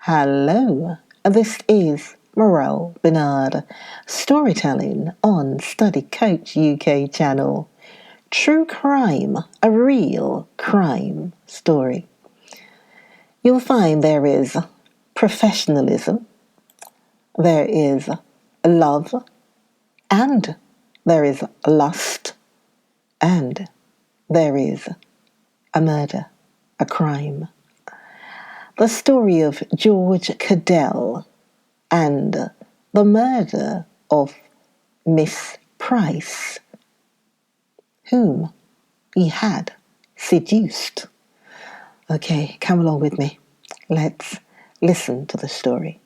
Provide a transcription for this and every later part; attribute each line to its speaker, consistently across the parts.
Speaker 1: Hello, this is Morel Bernard, storytelling on Study Coach UK channel. True crime, a real crime story. You'll find there is professionalism, there is love, and there is lust, and there is a murder, a crime. The story of George Cadell and the murder of Miss Price, whom he had seduced. Okay, come along with me. Let's listen to the story.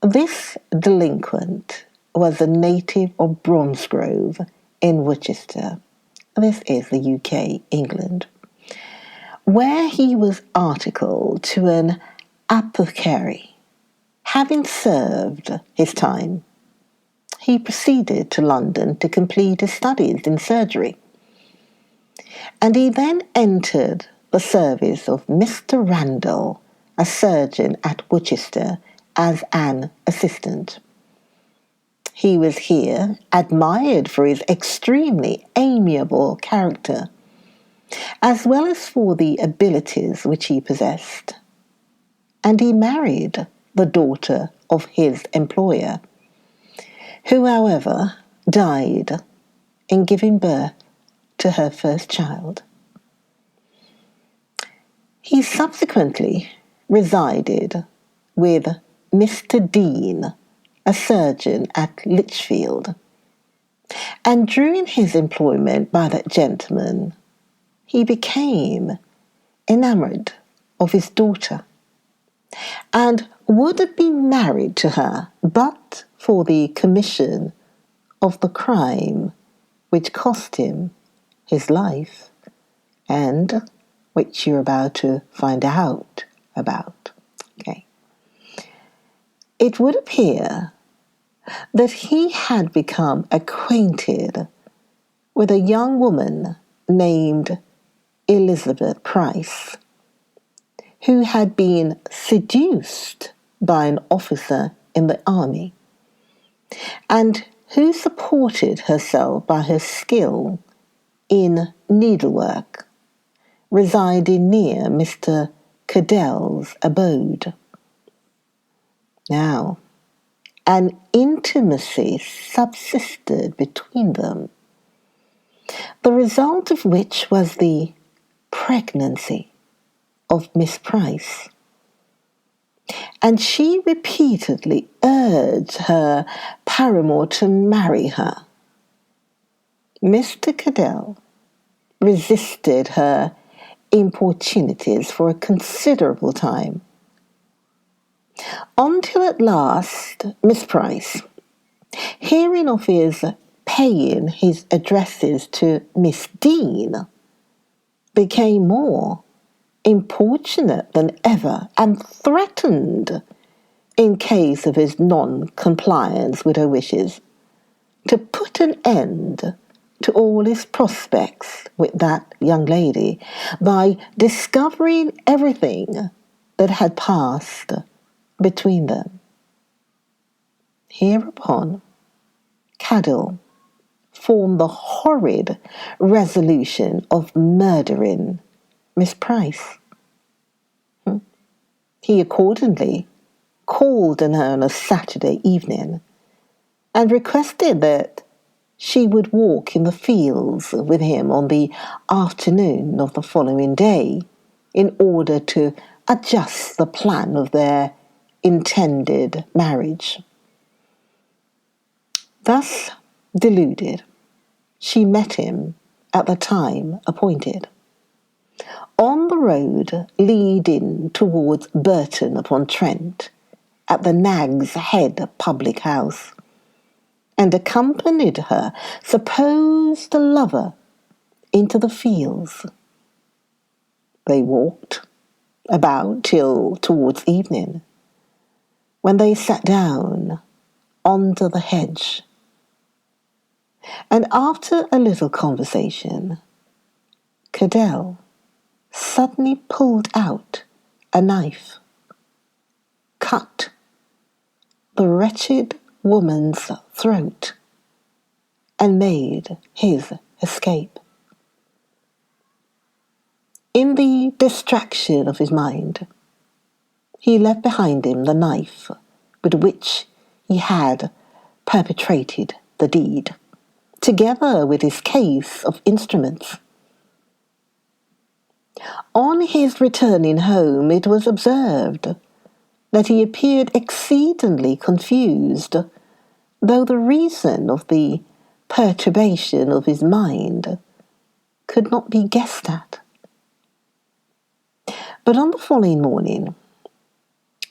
Speaker 1: This delinquent was a native of Bromsgrove in Worcester. This is the UK, England, where he was articled to an apothecary. Having served his time, he proceeded to London to complete his studies in surgery. And he then entered the service of Mr. Randall, a surgeon at Worcester, as an assistant. He was here admired for his extremely amiable character, as well as for the abilities which he possessed. And he married the daughter of his employer, who, however, died in giving birth to her first child. He subsequently resided with Mr. Dean, a surgeon at Lichfield, and during his employment by that gentleman, he became enamoured of his daughter and would have been married to her but for the commission of the crime which cost him his life and which you're about to find out about. Okay. It would appear that he had become acquainted with a young woman named Elizabeth Price, who had been seduced by an officer in the army, and who supported herself by her skill in needlework, residing near Mr. Cadell's abode. Now, an intimacy subsisted between them, the result of which was the pregnancy of Miss Price. And she repeatedly urged her paramour to marry her. Mr. Cadell resisted her importunities for a considerable time, until at last Miss Price, hearing of his paying his addresses to Miss Dean, became more importunate than ever and threatened, in case of his non-compliance with her wishes, to put an end to all his prospects with that young lady by discovering everything that had passed between them. Hereupon, Cadell formed the horrid resolution of murdering Miss Price. He accordingly called on her on a Saturday evening and requested that she would walk in the fields with him on the afternoon of the following day in order to adjust the plan of their intended marriage. Thus deluded, she met him at the time appointed, on the road leading towards Burton-upon-Trent, at the Nag's Head public house, and accompanied her supposed lover into the fields. They walked about till towards evening, when they sat down under the hedge, and after a little conversation, Cadell suddenly pulled out a knife cut the wretched woman's throat and made his escape. In the distraction of his mind, he left behind him the knife with which he had perpetrated the deed, together with his case of instruments. On his returning home, it was observed that he appeared exceedingly confused, though the reason of the perturbation of his mind could not be guessed at. But on the following morning,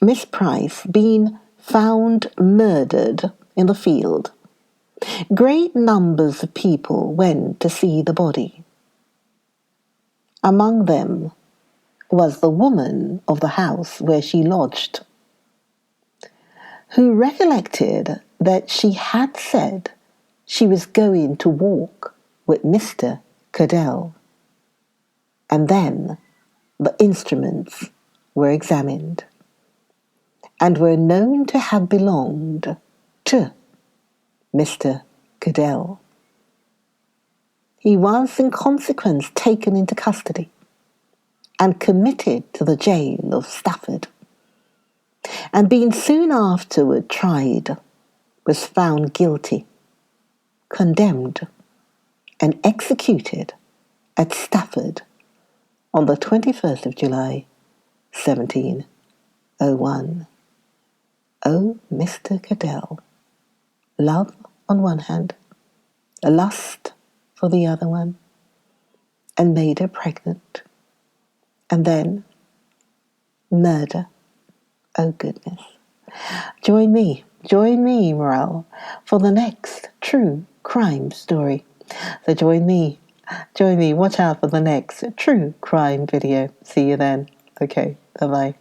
Speaker 1: Miss Price being found murdered in the field, great numbers of people went to see the body. Among them was the woman of the house where she lodged, who recollected that she had said she was going to walk with Mr. Cadell. And then the instruments were examined and were known to have belonged to Mr. Cadell. He was in consequence taken into custody and committed to the jail of Stafford, and being soon afterward tried, was found guilty, condemned, and executed at Stafford on the 21st of July, 1701. Oh, Mr. Cadell, love on one hand, a lust for the other one, and made her pregnant, and then murder. Oh, goodness. Join me, Morel, for the next true crime story. So join me, watch out for the next true crime video. See you then. Okay, bye-bye.